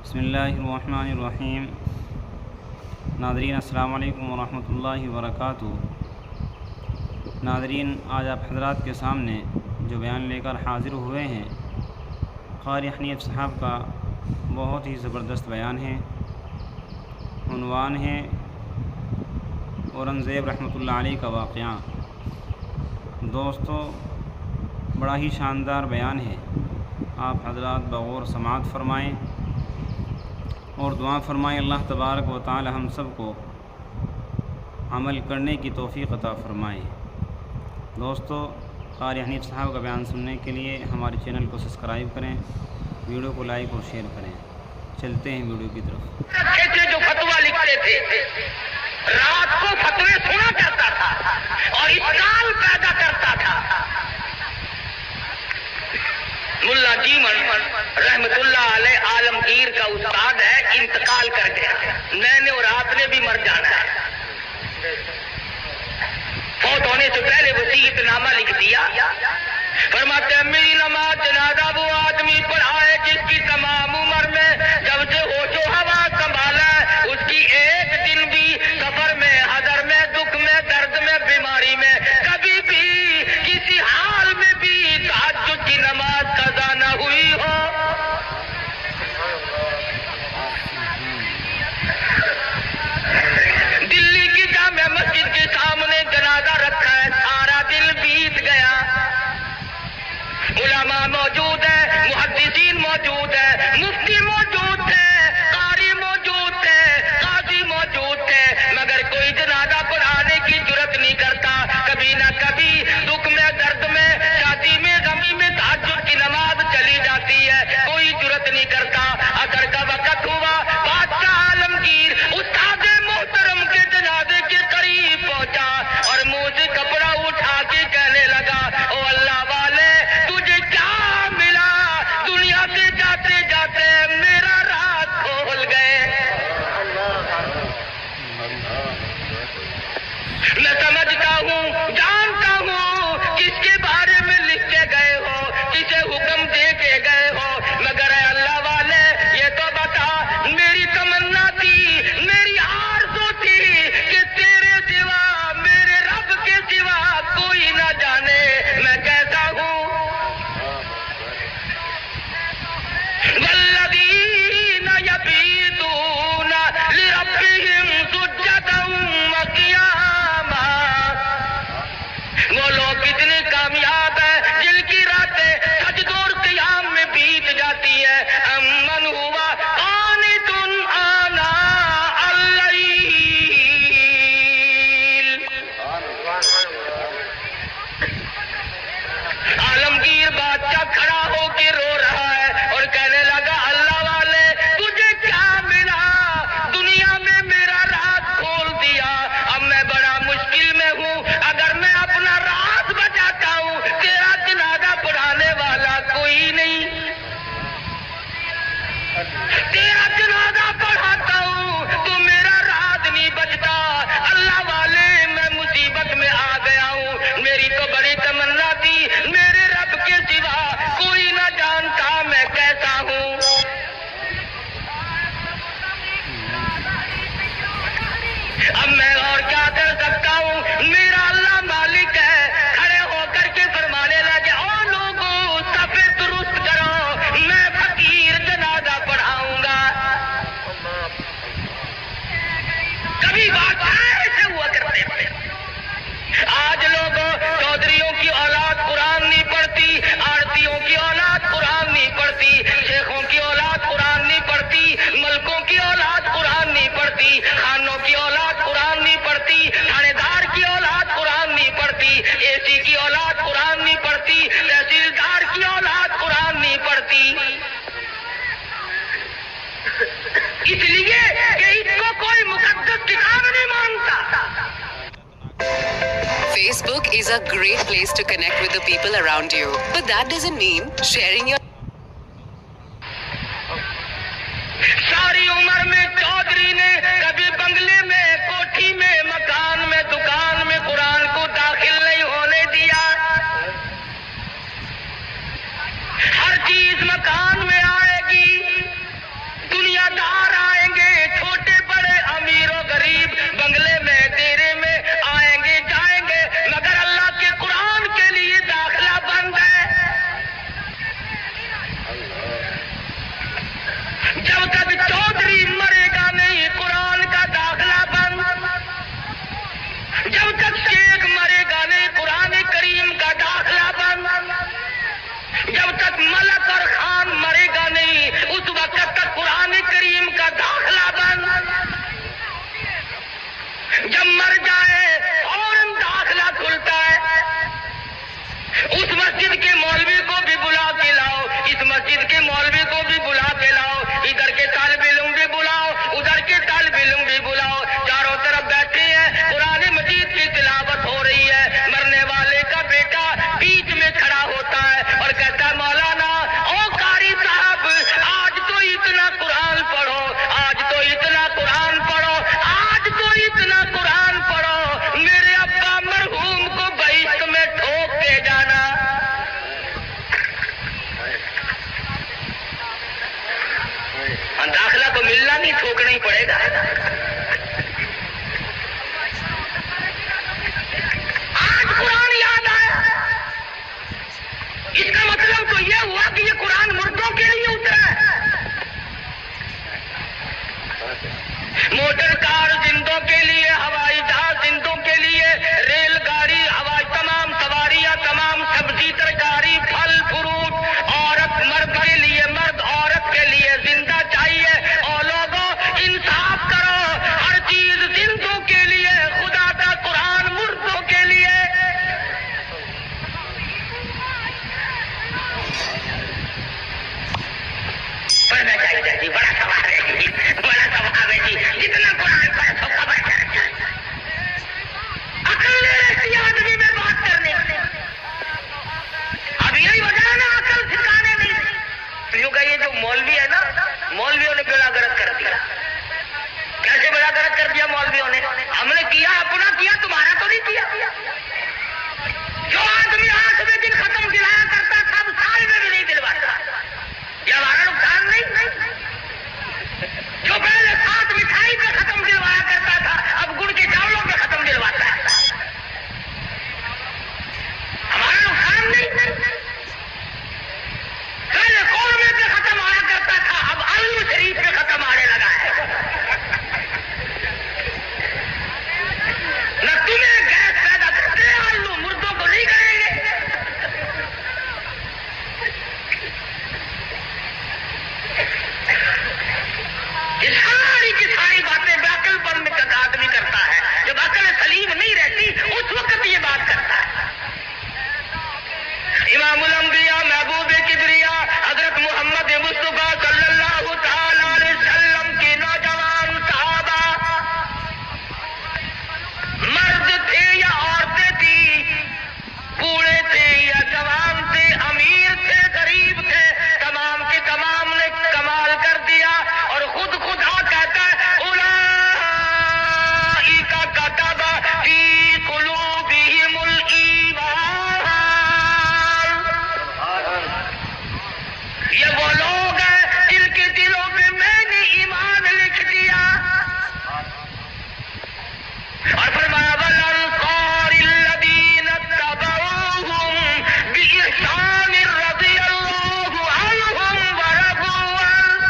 بسم اللہ الرحمن الرحیم۔ ناظرین السلام علیکم ورحمۃ اللہ وبرکاتہ۔ ناظرین، آج آپ حضرات کے سامنے جو بیان لے کر حاضر ہوئے ہیں، قاری حنیف صاحب کا بہت ہی زبردست بیان ہے۔ عنوان ہے اورنگزیب رحمۃ اللہ علیہ کا واقعہ۔ دوستو، بڑا ہی شاندار بیان ہے، آپ حضرات بغور سماعت فرمائیں اور دعا فرمائیں اللہ تبارک و تعالی ہم سب کو عمل کرنے کی توفیق عطا فرمائے۔ دوستو، قاری حنیف صاحب کا بیان سننے کے لیے ہمارے چینل کو سبسکرائب کریں، ویڈیو کو لائک اور شیئر کریں۔ چلتے ہیں ویڈیو کی طرف۔ جو فتویٰ لکھتے تھے، رات کو فتوے سنا کرتا تھا اور اشکال پیدا کرتا تھا۔ ملا جیمن رحمت اللہ علیہ عالمگیر کا استاد ہے، انتقال کر گیا۔ میں نے اور آپ نے بھی مر جانا ہے۔ فوت ہونے سے پہلے وصیت نامہ لکھ دیا، فرماتے ہیں میری نماز جنازہ وہ آدمی پڑھائے جس کی تمام عمر میں جب سے ہوش و حواس سنبھالا ہے اس کی ایک دن بھی سفر میں، حضر میں، دکھ میں، درد میں، بیماری میں کبھی بھی کسی حال میں بھی تہجد کی نماز قضا نہ ہوئی ہو۔ دلی کی جامع مسجد کے سامنے جنازہ رکھا ہے، سارا دن بیت گیا۔ علماء موجود ہیں، محدثین موجود ہیں، مفتی موجود تھے، قاری موجود تھے، قاضی موجود تھے، مگر کوئی جنازہ پڑھانے کی جرت نہیں کرتا۔ کبھی نہ کبھی دکھ میں، درد میں، شادی میں، غمی میں تہجد کی نماز چلی جاتی ہے، کوئی جرت نہیں کرتا۔ اثر کا وقت ہوا، بادشاہ عالمگیر استاد محترم کے جنازے کے قریب پہنچا اور منہ سے کپڑا اٹھا کے کہنے لگا، او اللہ والے تجھے کیا ملا؟ دنیا سے جاتے جاتے میرا راز کھول گئے۔ میں سمجھتا ہوں، جانتا ہوں کس کے بارے میں لکھ کے گئے ہو، کسے حکم دے کے گئے ہو، مگر اے اللہ والے یہ تو بتا، میری تمنا تھی، میری آرزو تھی کہ تیرے سوا، میرے رب کے سوا کوئی نہ جانے میں کیسا ہوں۔ والذین یبیتون لربہم سجدا وقیاما، وہ لوگ کتنے کامیاب ہیں جن کی راتیں سجد اور قیام میں بیت جاتی ہے۔ امن ہوا قانت آناء اللیل، عالمگیر بادشاہ کھڑا ہو کے رو رہا ہے اور کہنے لگا، اللہ والے تجھے کیا ملا؟ دنیا میں میرا راز کھول دیا، اب میں بڑا مشکل میں ہوں۔ اگر میں اپنا راز بچاتا ہوں، تیرا جنازہ پڑھانے والا کوئی نہیں، تیرا جنازہ پڑھاتا ہوں تو میرا راز نہیں بچتا۔ اللہ والے میں مصیبت میں آ گیا ہوں، میری تو بڑی تمنا تھی، میرے رب کے سوا کوئی نہ جانتا میں کیسا ہوں۔ اب میں اور کیا کر سکتا ہوں؟ میرا اللہ مالک ہے۔ کھڑے ہو کر کے فرمانے لگے، او لوگوں صفے درست کرو، میں فقیر جنازہ پڑھاؤں گا۔ کبھی بادشاہ ایسے ہوا کرتے تھے۔ آج لوگ چودھریوں کی اولاد قرآن نہیں پڑھتی، آرتیوں کی اولاد قرآن نہیں پڑھتی، شیخوں کی اولاد قرآن نہیں پڑھتی، ملکوں کی اولاد قرآن نہیں پڑھتی، خانوں کی اولاد قرآن نہیں پڑھتی، تھانے دار کی اولاد قرآن نہیں پڑھتی، اے سی کی اولاد قرآن نہیں پڑھتی، تحصیلدار کی اولاد قرآن نہیں پڑھتی، اس لیے کہ اس کو کوئی مقدس کتاب نہیں مانتا۔ Facebook is a great place to connect with the people around you, but that doesn't mean sharing your ساری عمر میں چودھری نے کبھی بنگلے میں، کوٹھی میں، مکان میں، دکان میں قرآن کو داخل نہیں ہونے دیا۔ ہر چیز مکان میں آئے گی، دنیا داخلہ کو ملنا نہیں، ٹھوکنا ہی پڑے گا. آج قرآن یاد آیا، اس کا مطلب تو یہ ہوا کہ یہ قرآن مردوں کے لیے اترا ہے. موٹر کار زندوں کے لیے، ہوائی جہاز زندوں کے لیے، ریل گاڑی، ہوائی تمام سواریاں، تمام سبزی ترکاری، پھل فروٹ، عورت مرد کے لیے، مرد عورت کے لیے زندہ چاہیے. اور لوگوں انصاف کرو، ہر چیز زندوں کے لیے، خدا کا قرآن مردوں کے لیے. پڑھنا چاہیے جی، بڑا سوال ہے جی، بڑا سوال ہے جی. جتنا قرآن پڑھے تو خبر چلتا ہے. عقل نہیں رہتی آدمی میں بات کرنے سے. اب یہی وجہ ہے نا عقل ٹھکانے نہیں. یوں کہ یہ جو مولوی ہے نا، مولویوں نے بیڑا گرک کر دیا. کیسے بیڑا گرک کر دیا مولویوں نے؟ ہم نے کیا اپنا کیا، تمہارا تو نہیں کیا. جو آدمی 8ویں دن ختم دلایا کرتا تھا اب سال میں بھی نہیں دلواتا. یہ ہمارا نقصان نہیں. جو پہلے 7 مٹھائی پہ ختم دلوایا کرتا تھا اب گڑ کے چاولوں پہ ختم دلواتا ہے. ہمارا نقصان نہیں. پہلے قورمے پہ ختم آیا کرتا تھا اب آلو شریف پہ ختم آنے لگا ہے. نہ تمہیں گیس پیدا کرتے آلو، مردوں کو نہیں کریں گے. یہ ساری کی ساری باتیں بیعقل پن میں آدمی کرتا ہے. جب عقل سلیم نہیں رہتی اس وقت یہ بات کرتا ہے. امام الانبیاء محبوب کبریا حضرت محمد مصطفیٰ صلی اللہ تعالی علیہ وسلم کے نوجوان صحابہ، مرد تھے یا عورتیں تھی، بوڑھے تھے یا جوان تھے، امیر تھے غریب تھے، تمام کے تمام نے کمال کر دیا. اور خود خدا کہتا ہے اولئک کتب فی قلوبہم الایمان. یہ وہ لوگ ہیں جن کے دلوں میں میں نے ایمان لکھ دیا. اور فرمایا والانصار الذین اتبعوہم بإحسان رضی اللہ عنہم ورضوا عنہ.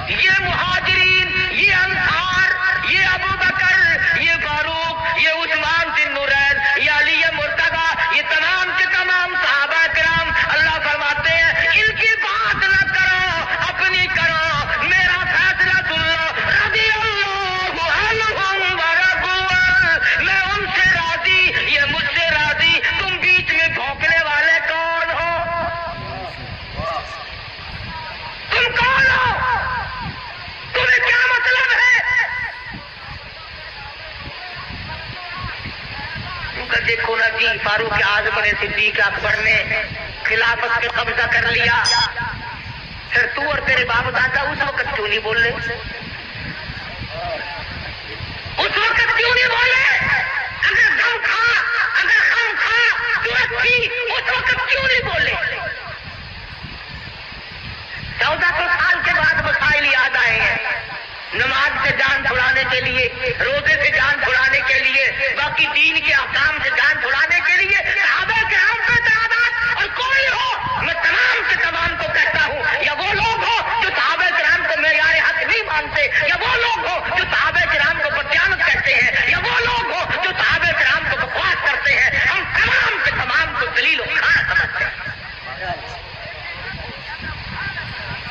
یہ مہاجرین، یہ انصار، یہ ابو بکر، یہ فاروق، یہ عثمان بن نورین، یہ علی مرتضی، یہ تمام کے تمام صحابہ کرام، اللہ فرماتے ہیں ان کی بات نہ کرو، اپنی کرو، میرا فیصلہ سن لو. رضی اللہ عنہم ورضوا عنہ. میں ان سے راضی، یہ مجھ سے راضی. تم بیچ میں بھونکنے والے کون ہو؟ تم کون ہو؟ تمہیں کیا مطلب ہے؟ دیکھو نا جی، فاروق اعظم نے، صدیق اکبر نے خلافت پہ قبضہ کر لیا. پھر تو اور تیرے باپ دادا اس وقت کیوں نہیں بولے؟ اس وقت کیوں نہیں بولے؟ اگر غم تھا، اگر غم تھا، ضرورت تھی، اس وقت کیوں نہیں بولے؟ 1400 سال کے بعد مسائل یاد آئے ہیں. نماز سے جان چھڑانے کے لیے، روزے سے جان چھڑانے کے لیے، باقی دین کے احکام سے جان چھڑانے کے لیے صحابہ کرام کا تعداد. اور کوئی ہو، میں تمام کے تمام کو کہتا ہوں، یا وہ لوگ ہو جو صحابہ کرام کو معیار حق نہیں مانتے، یا وہ لوگ ہو جو صحابہ کرام کو بدیانت کہتے ہیں، یا وہ لوگ ہو جو صحابہ کرام کو بکواس کرتے ہیں، ہم تمام کے تمام کو دلیل و خار سمجھتے ہیں.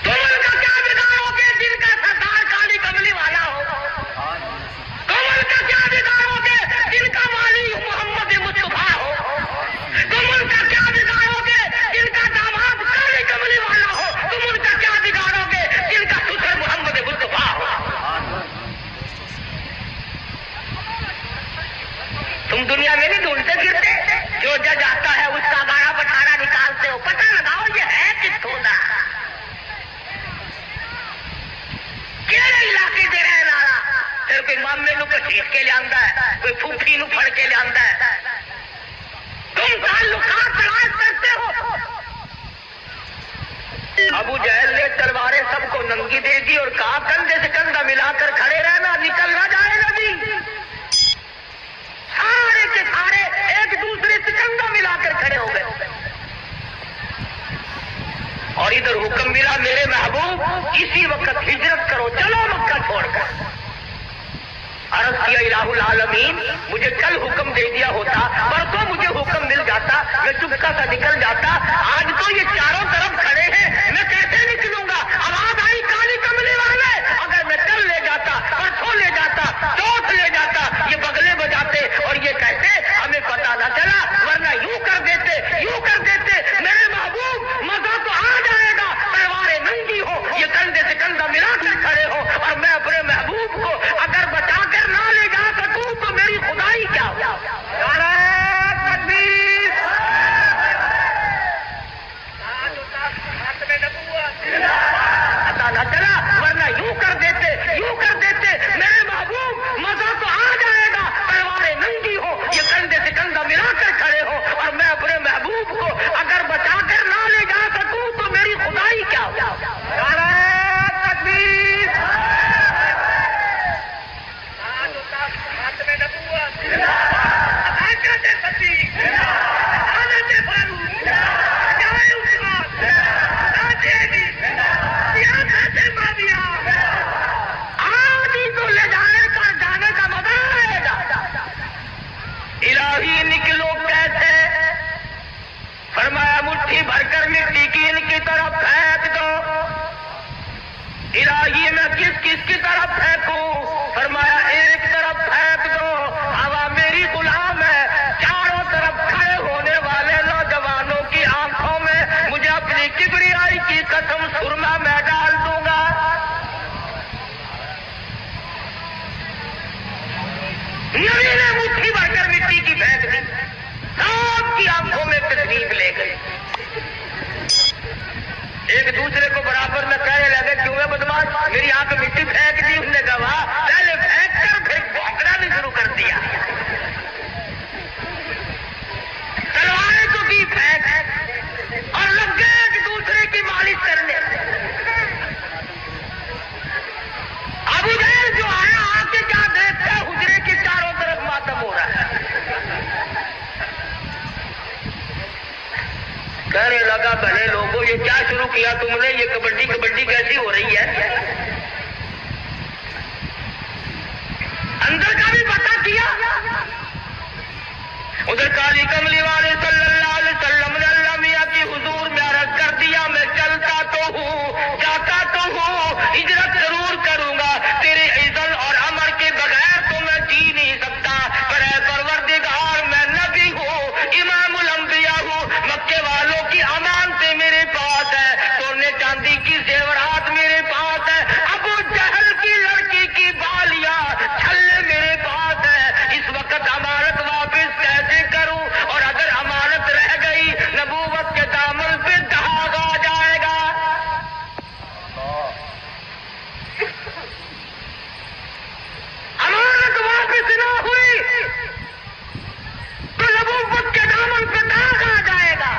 تم ان کا کیا بگاڑو گے جن کا سردار کالی کملی والا ہو؟ تم ان کا کیا بگاڑو گے جن کا والی محمد مصطفیٰ ہو؟ تم ان کا کیا بگاڑو گے جن کا داماد کالی کملی والا ہو؟ تم ان کا کیا بگاڑو گے جن کا سسر محمد مصطفیٰ ہو؟ تم دنیا میں نہیں ڈھونڈتے پھرتے، جو جج آتا ہے اس کا گاڑا پٹھارا نکالتے ہو. پتہ لگاؤ یہ ہے کتوں دا، کہڑے علاقے سے رہن والا. پھر کوئی مامے نو کچیخ کے لیا ہے، کوئی پھوپھی نو پھڑ کے لیا ہے. تم تعلقات تلاش کرتے ہو. ابو جہل نے تلواریں سب کو ننگی دے تھی اور کہا کندھے سے کندھا ملا کر کھڑے رہنا، نکل نہ جائے نبی۔ سارے کے سارے ایک دوسرے سے کندھا ملا کر کھڑے ہو گئے، اور ادھر حکم ملا میرے محبوب اسی وقت ہجرت کرو، چلو مکہ چھوڑ کر۔ عرض کیا الہ العالمین مجھے کل حکم دے دیا ہوتا، پرسوں مجھے حکم مل جاتا، میں چپکا سا نکل جاتا، آج تو یہ چاروں طرف کھڑے ہیں، میں کیسے نکلوں گا؟ آواز آئی کالی کملی والے، اگر میں کل لے جاتا، پرسوں لے جاتا، چوتھ لے جاتا، یہ بغلے بجاتے اور یہ کہتے ہمیں پتا نہ چلا، ورنہ یوں کر دیتے، یوں کر دیتے۔ میرے محبوب مزہ تو آ جائے گا، تلواریں ننگی ہو، یہ کندھے سے کندھا ملا کر کھڑے ہو، اور میں اپنے محبوب کو اگر بچا کر نہ لے جا سکوں تو میری خدائی کیا ہو؟ نعرہ تکبیر! پتا نہ چلا، ورنہ یوں کر دیتے، یوں کر دیتے۔ میرے محبوب مزہ تو آ جائے گا، تلواریں ننگی ہو، یہ کندھے سے کندھا ملا کر کھڑے ہو، اور میں اپنے محبوب کو اگر بچا کر نہ لے جا سکوں تو میری خدائی کیا ہو؟ نعرہ تکبیر! الہی نکلو کیسے؟ فرمایا مٹھی بھر کر مٹی کی ان کی طرف پھینک دو۔ الہی میں کس کس کی طرف پھینکوں؟ فرمایا ایک طرف پھینک دو، ہوا میری غلام ہے، چاروں طرف کھڑے ہونے والے نوجوانوں کی آنکھوں میں مجھے اپنی کبریائی کی قسم سرما میں ڈال دوں گا۔ نبی نے مٹھی بھر کر مٹی کی پھینک دی، سب کی آنکھوں میں تشریف لے گئے۔ ایک دوسرے کو برابر میں کہنے لگے کیوں ہے بدماش، میری آنکھ مٹی پھینک دی؟ اس نے کہا پہلے پھینک کر پھر بھونکنا بھی شروع کر دیا، تلواریں تو کی پھینک، اور لگ گئے ایک دوسرے کی مالش کرنے۔ ابو جہل جو آیا آ کے کیا دیکھتا ہے حجرے کے چاروں طرف ماتم ہو رہا ہے، کہنے لگا بھلے لوگوں یہ کیا شروع کیا تم نے، یہ کبڈی کبڈی کیسی ہو رہی ہے؟ اندر کا بھی پتہ کیا، ادھر کالی کملی والے صلی اللہ علیہ وسلم نے اللہ میاں کی حضور میں عرض کر دیا میں چلتا تو ہوں، جاتا تو ہوں، ہجرت ضرور کروں گا، تیرے اذن اور امر کے بغیر تو میں جی نہیں سکتا، پر اے پروردگار میں نبی ہوں، امام الانبیاء ہوں، مکے والوں کی امانتیں میرے پاس ہے، سونے چاندی کی زیورات میرے پاس ہے، ابو جہل کی لڑکی کی بالیاں چھلے میرے پاس ہے، اس وقت امانت واپس کیسے کروں؟ اور اگر امانت رہ گئی نبوت کے دامن پہ داغ آ جائے گا۔ امانت واپس نہ ہوئی تو نبوت کے دامن پہ داغ آ جائے گا،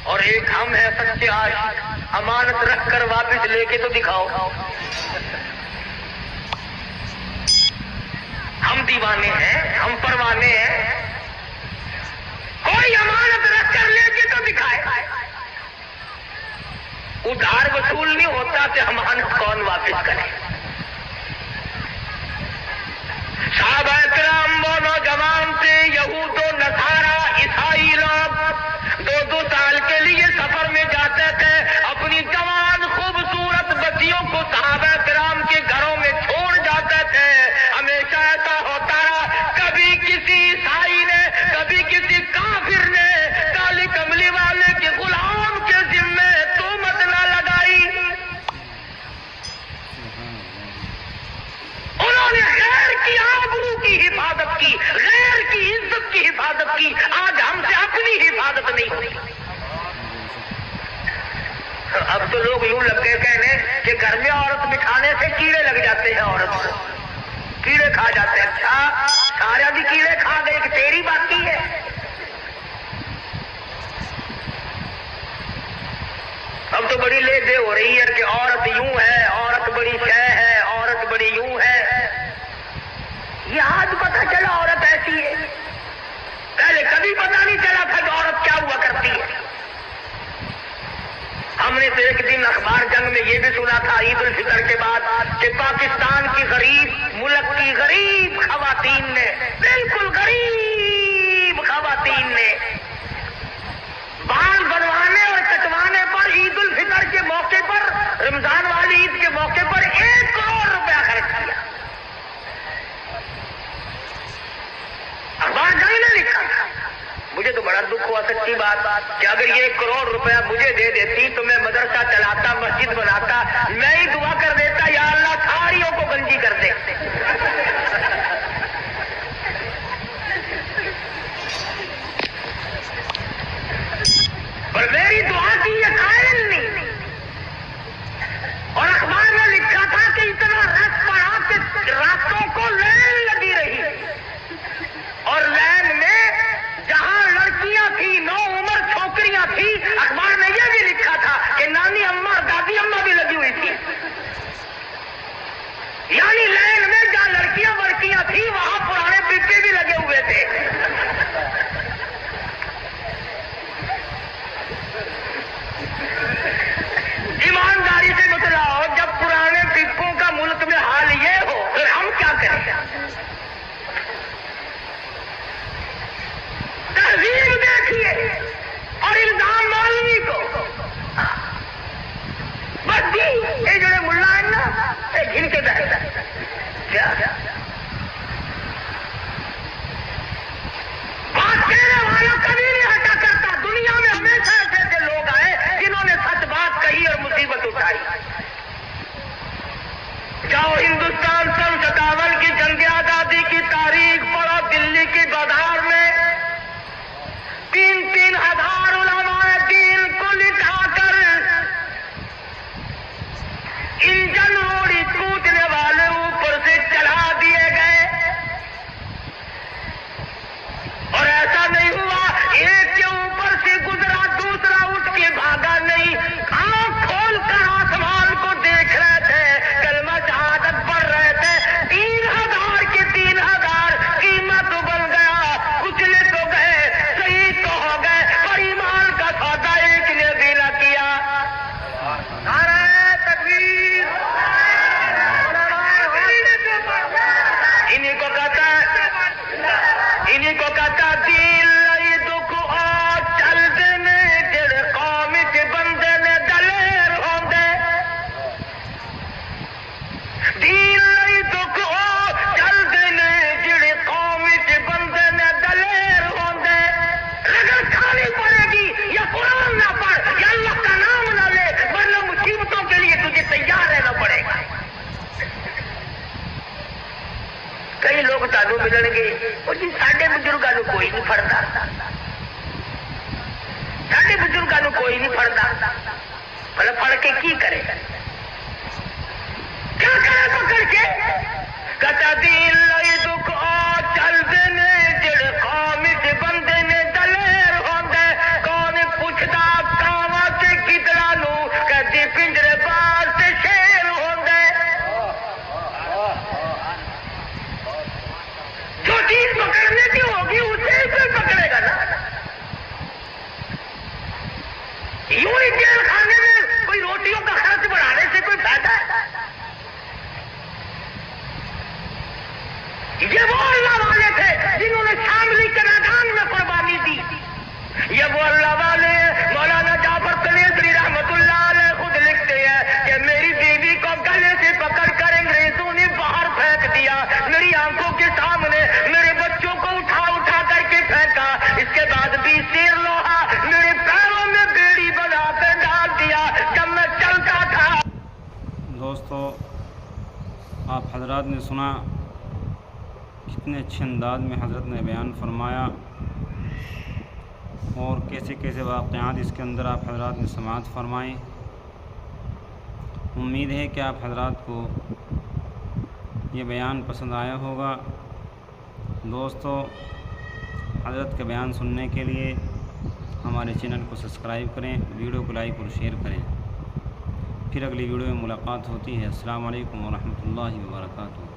اور ایک ہم ہے سچے عاشق، امانت رکھ کر واپس لے کے تو دکھاؤ۔ ہم دیوانے ہیں، ہم پروانے ہیں، کوئی امانت رکھ کر لے کے تو دکھائے۔ ادھار وصول نہیں ہوتا کہ امانت کون واپس کرے؟ صحابہ کرام وہ نوجوان تھے، یہود و نصارا عیسائی لوگ 2 سال کے لیے سفر میں جاتے تھے، اپنی جوان خوبصورت بچیوں کو صحابہ کرام کے گھروں میں چھوڑ جاتے تھے۔ ہمیشہ ایسا ہوتا رہا، کبھی کسی عیسائی نے، کبھی کسی کافر نے کالی کملی والے کے غلام کے ذمے تہمت نہ لگائی۔ انہوں نے غیر کی آبرو کی حفاظت کی، غیر کی عزت کی حفاظت کی۔ آج ہم سے اپنی حفاظت نہیں ہوتی۔ اب تو لوگ یوں لگ گئے کہنے کہ گھر میں عورت بٹھانے سے کیڑے لگ جاتے ہیں، عورت کیڑے کھا جاتے ہیں۔ اچھا سارا بھی کیڑے کھا گئے کہ تیری باقی ہے؟ اب تو بڑی لے دے ہو رہی ہے کہ عورت یوں ہے، تھا عید الفطر کے بعد کہ پاکستان کی غریب ملک کی غریب خواتین نے، بالکل غریب خواتین نے بال بنوانے اور کٹوانے پر عید الفطر کے موقع پر، رمضان والی عید کے موقع پر 1 کروڑ روپیہ خرچ کیا. اخبار جانے نے لکھا تھا. مجھے تو بڑا دکھ ہوا سچی بات کہ اگر یہ 1 کروڑ روپیہ مجھے دے دیتی تو میں مدرسہ چلاتا، مسجد بناتا، میں ہی دعا کر دیتا یا اللہ ساریوں کو گنجی کر دے. پر میری دعا کی یہ قائل نہیں. اور اخبار میں لکھا تھا کہ اتنا رش پڑا کہ راستوں کو لین لگی رہی، اور لین میں جہاں لڑکیاں تھیں، نو عمر چھوکریاں تھیں، اخبار میں یہ بھی لکھا تھا کہ نانی اماں دادی اماں بھی لگی ہوئی تھی. یعنی لین میں جہاں لڑکیاں وڑکیاں تھیں وہاں پرانے پیپے بھی لگے ہوئے تھے. ایمانداری سے بتلاؤ، جب پرانے پیپوں کا ملک میں حال یہ ہو پھر ہم کیا کریں؟ تہذیب دیکھیے اور الزام مولوی کو. بس جی یہ جڑے ملا ہے نا یہ گھن کے بیٹھتا کیا بات کہنے والا کبھی نہیں ہٹا کرتا. دنیا میں ہمیشہ ایسے ایسے لوگ آئے جنہوں نے سچ بات کہی اور مصیبت اٹھائی. جاؤ ہندوستان سن 57 کی جنگ آزادی کی تاریخ پڑھو. دلی کی بازار میں 3-3 ہزار علماء دین کو لٹا کر انجن روڑی کودنے والے اوپر سے چڑھا دیے گئے. اور ایسا نہیں ہوا ایک کے اوپر سے گزرا دوسرا اٹھ کے بھاگا نہیں. آنکھ کھول کر آسمان کو دیکھ رہے تھے، کلمہ شہادت پڑھ رہے تھے. 3000 کے 3000 قیمت بن گیا. کچلے تو گئے، صحیح تو ہو گئے، پر ایمان کا سودا ایک نے بھی نہ کیا. نعرہ تکبیر. انہیں کو کہتا دل لئی دکھ او چل دینے جڑے قوم کے بندے نے دلیر ہوندے. دل لئی دکھ او چل دینے جڑے قوم کے بندے نے دلیر ہوندے. لگن کھانی پڑے گی یا قرآن نہ پڑھ یا اللہ کا نام نہ لے، ورنہ مصیبتوں کے لیے تجھے تیار رہنا پڑے گا. کئی لوگ تانوں ملن گے اور جی ساڈے بزرگاں نوں کوئی نہیں پڑھتا، ساڈے بزرگاں نوں کوئی نہیں پڑھتا. بھلا پڑھ کے کی کرے؟ کیا کرے پکڑ کے؟ کہتا دل لئی دکھ آ چل دینے جڑے قوم کے بندے نے دلیر ہوندے. کون پوچھدا کاواں تے گدڑاں نوں کدی پنجرے باز تے شیر ہوندے. جو چیز پکڑنے کی ہوگی اسے ہی کوئی پکڑے گا نا. یوں ہی جیل خانے میں کوئی روٹیوں کا خرچ بڑھانے سے کوئی فائدہ ہے؟ یہ وہ اللہ والے تھے جنہوں نے شاملی کے میدان میں قربانی دی. یہ وہ اللہ والے مولانا جعفر قلیزری رحمت اللہ علیہ خود لکھتے ہیں کہ میری بیوی کو گلے سے پکڑ کر انگریزوں نے باہر پھینک دیا. میری آنکھوں کے سامنے میرے بچوں کو اٹھا اٹھا کر کے پھینکا. اس کے بعد بھی سیر لوہا میرے پیروں میں بیڑی بنا کے ڈال دیا جب میں چلتا تھا. دوستو آپ حضرات نے سنا کتنے اچھے انداز میں حضرت نے بیان فرمایا اور کیسے کیسے واقعات اس کے اندر آپ حضرات نے سماعت فرمائیں. امید ہے کہ آپ حضرات کو یہ بیان پسند آیا ہوگا. دوستو حضرت کا بیان سننے کے لیے ہمارے چینل کو سبسکرائب کریں، ویڈیو کو لائک اور شیئر کریں. پھر اگلی ویڈیو میں ملاقات ہوتی ہے. السلام علیکم ورحمۃ اللہ وبرکاتہ.